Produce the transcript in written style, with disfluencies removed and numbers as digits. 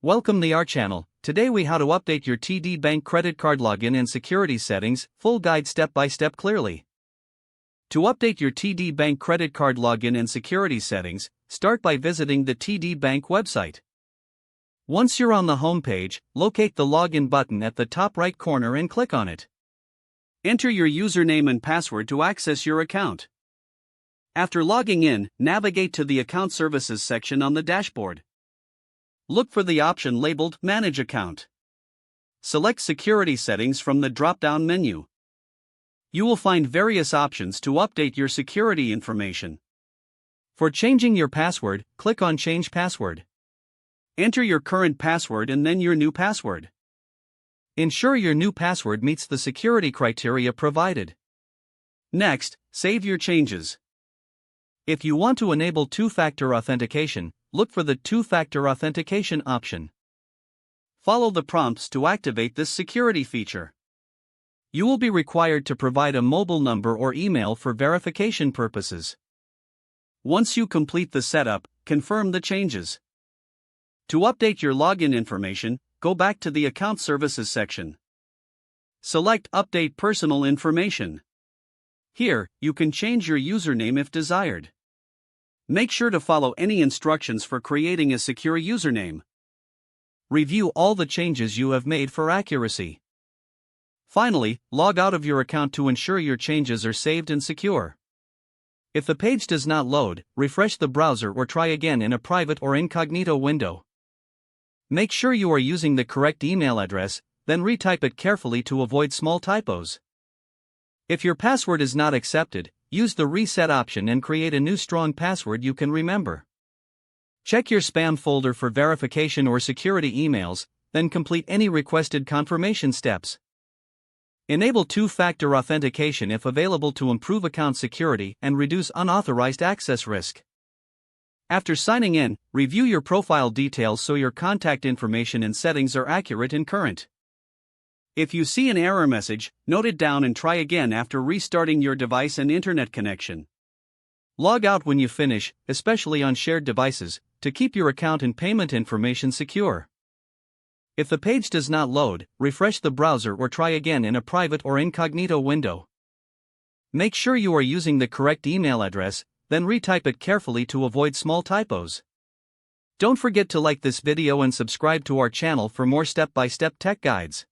Welcome to our channel. Today we how to update your TD Bank credit card login and security settings, full guide step by step clearly. To update your TD Bank credit card login and security settings, start by visiting the TD Bank website. Once you're on the home page, locate the login button at the top right corner and click on it. Enter your username and password to access your account. After logging in, navigate to the Account Services section on the dashboard. Look for the option labeled Manage Account. Select Security Settings from the drop-down menu. You will find various options to update your security information. For changing your password, click on Change Password. Enter your current password and then your new password. Ensure your new password meets the security criteria provided. Next, save your changes. If you want to enable two-factor authentication, look for the two-factor authentication option. Follow the prompts to activate this security feature. You will be required to provide a mobile number or email for verification purposes. Once you complete the setup, confirm the changes. To update your login information, go back to the Account Services section. Select Update Personal Information. Here, you can change your username if desired. Make sure to follow any instructions for creating a secure username. Review all the changes you have made for accuracy. Finally, log out of your account to ensure your changes are saved and secure. If the page does not load, refresh the browser or try again in a private or incognito window. Make sure you are using the correct email address, then retype it carefully to avoid small typos. If your password is not accepted, use the reset option and create a new strong password you can remember. Check your spam folder for verification or security emails, then complete any requested confirmation steps. Enable two-factor authentication if available to improve account security and reduce unauthorized access risk. After signing in, review your profile details so your contact information and settings are accurate and current. If you see an error message, note it down and try again after restarting your device and internet connection. Log out when you finish, especially on shared devices, to keep your account and payment information secure. If the page does not load, refresh the browser or try again in a private or incognito window. Make sure you are using the correct email address, then retype it carefully to avoid small typos. Don't forget to like this video and subscribe to our channel for more step-by-step tech guides.